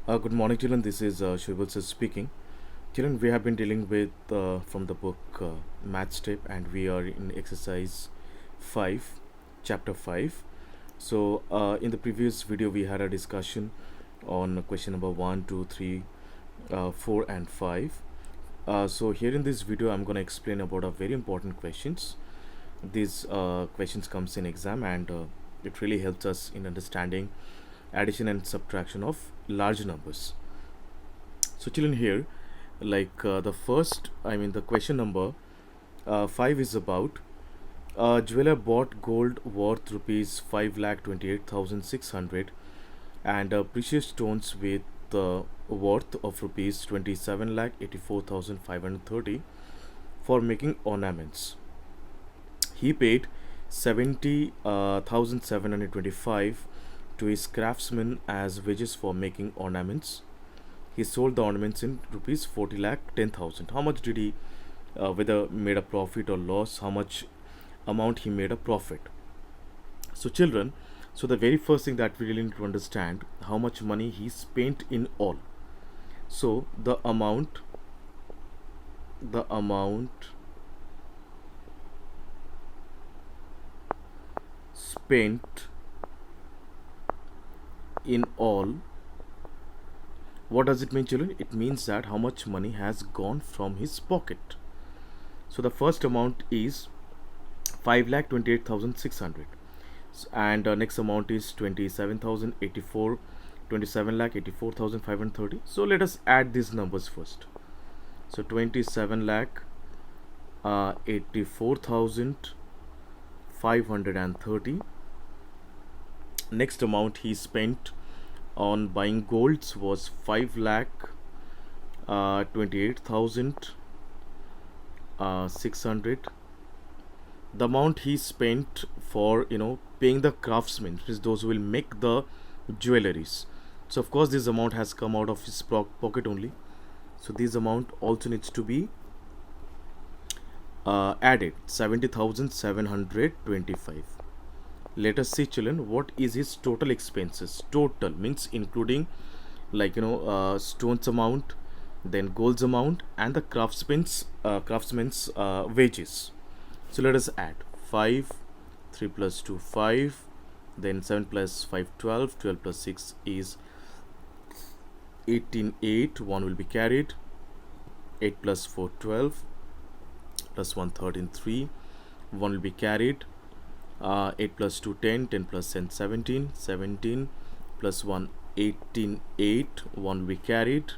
Good morning, children. This is Shubhal sir speaking. Children, we have been dealing with from the book Maths Tip, and we are in exercise 5, chapter 5. So, in the previous video, we had a discussion on question number 1, 2, 3, 4, and 5. So, here in this video, I'm going to explain about a very important questions. These questions comes in exam, and it really helps us in understanding addition and subtraction of large numbers. So children, here the first, the question number 5 is about jeweler bought gold worth rupees 5,28,600 and precious stones with worth of rupees 27,84,530 for making ornaments. He paid 70,725 to his craftsman as wages for making ornaments. He sold the ornaments in rupees 40 lakh 10,000. How much did he, whether made a profit or loss, how much amount he made a profit? So, children, so the very first thing that we really need to understand how much money he spent in all. So, the amount spent in all, what does it mean, children? It means that how much money has gone from his pocket. So the first amount is 5,28,600, and next amount is 27,084, 27,84,530. So let us add these numbers first. So 27 lakh 84,530. Next amount he spent on buying golds was 5 lakh 28,600. The amount he spent for paying the craftsmen, which is those who will make the jewelries. So of course this amount has come out of his pocket only. So this amount also needs to be added, 70,725. Let us see, children, what is his total expenses. Total means including stones amount, then golds amount, and the craftsman's wages. So let us add 5, 3 plus 2 5, then 7 plus 5 12, 12 plus 6 is 18 8, 1 will be carried, 8 plus 4 12, plus 1 13 3, 1 will be carried, 8 plus 2 10, 10 plus 10 17, 17 plus 1 18 8, 1 will be carried,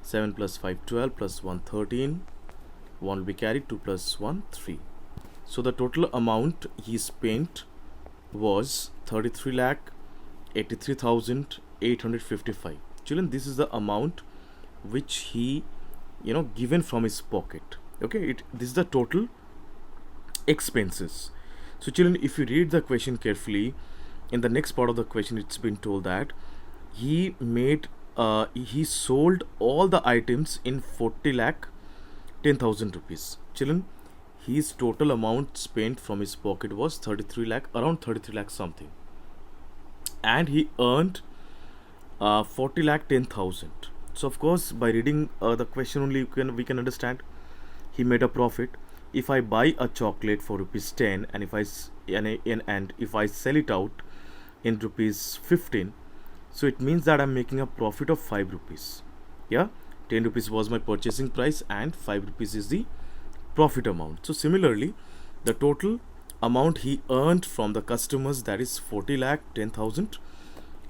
7 plus 5 12, plus 1 13, 1 will be carried, 2 plus 1 3. So the total amount he spent was 33 lakh 83,855. Children, this is the amount which he given from his pocket. Okay, this is the total expenses. So children, if you read the question carefully, in the next part of the question it's been told that he sold all the items in 40 lakh 10,000 rupees. Children, his total amount spent from his pocket was 33 lakh, around 33 lakh something, and he earned 40 lakh 10,000. So of course by reading the question only we can understand he made a profit. If I buy a chocolate for rupees 10, and if I sell it out in rupees 15, so it means that I'm making a profit of 5 rupees. Yeah, 10 rupees was my purchasing price and 5 rupees is the profit amount. So similarly, the total amount he earned from the customers, that is 40 lakh 10,000,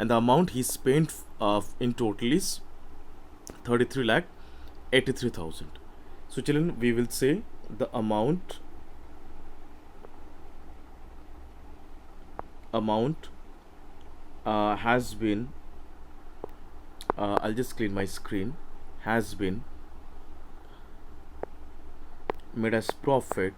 and the amount he spent in total is 33 lakh 83,000. So children, we will say the amount has been I'll just clean my screen, has been made as profit,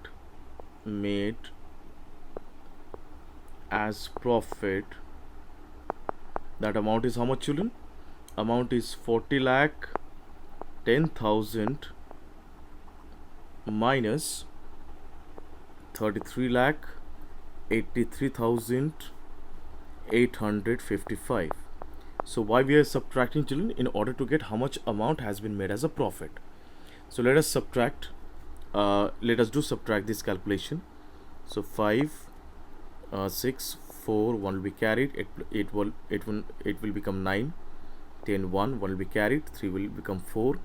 that amount is how much, children? Amount is 40 lakh 10,000 minus 33 lakh 83,855. So why we are subtracting, children? In order to get how much amount has been made as a profit. So let us subtract. Let us do subtract this calculation. So 5, 6, 4, 1 will be carried. It will become 9. Then 1 will be carried. 3 will become 4.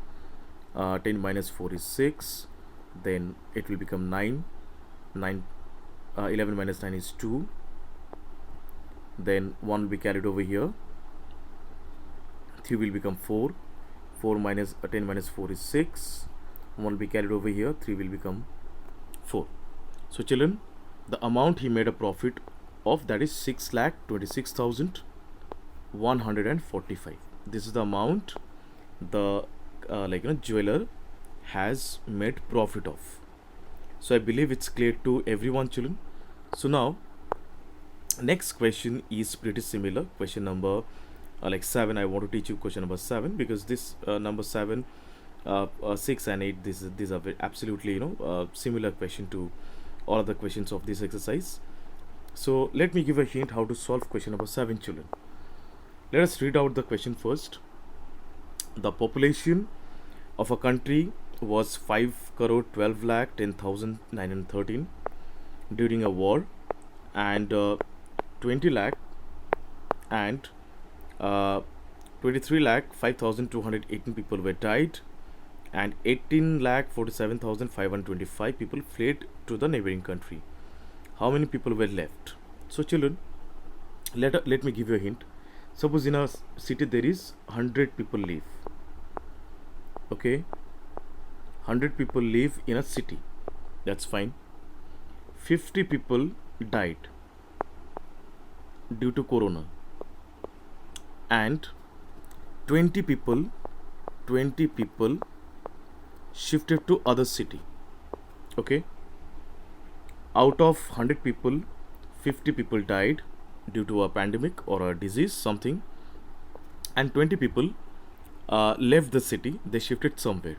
10 minus 4 is 6. Then it will become 9. 11 minus 9 is 2. Then 1 will be carried over here. 3 will become 4. 4 minus 10 minus 4 is 6. 1 will be carried over here. 3 will become 4. So children, the amount he made a profit of, that is 6,26,145. This is the amount the jeweler has made profit of. So I believe it's clear to everyone, children. So now next question is pretty similar. Question number 7. I want to teach you question number 7, because this number 7, 6 and 8, these are absolutely similar question to all of the questions of this exercise. So let me give a hint how to solve question number 7, children. Let us read out the question first. The population of a country was 5,12,10,913 during a war, and 20 lakh and 23 lakh 5,218 people were died, and 18 lakh 47,525 people fled to the neighboring country. How many people were left? So children, let me give you a hint. Suppose in a city there is 100 people live. Okay, 100 people live in a city. That's fine. 50 people died due to corona, and 20 people shifted to other city. Okay, out of 100 people, 50 people died due to a pandemic or a disease, something, and 20 people left the city. They shifted somewhere.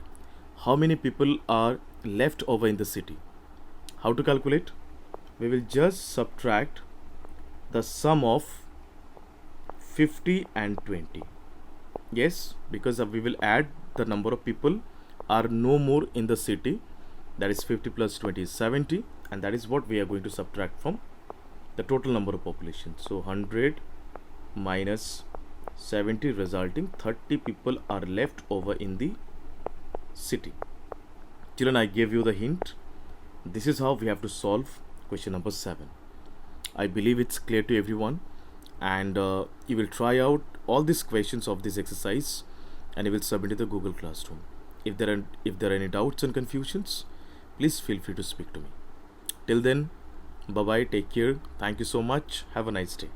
How many people are left over in the city? How to calculate? We will just subtract the sum of 50 and 20. Yes, because we will add the number of people are no more in the city. That is 50 plus 20 is 70, and that is what we are going to subtract from the total number of population. So 100 minus 70, resulting 30 people are left over in the city. Children, I gave you the hint. This is how we have to solve question number 7. I believe it's clear to everyone, and you will try out all these questions of this exercise and you will submit to the Google Classroom. If there are any doubts and confusions, please feel free to speak to me. Till then, bye bye, take care, thank you so much, have a nice day.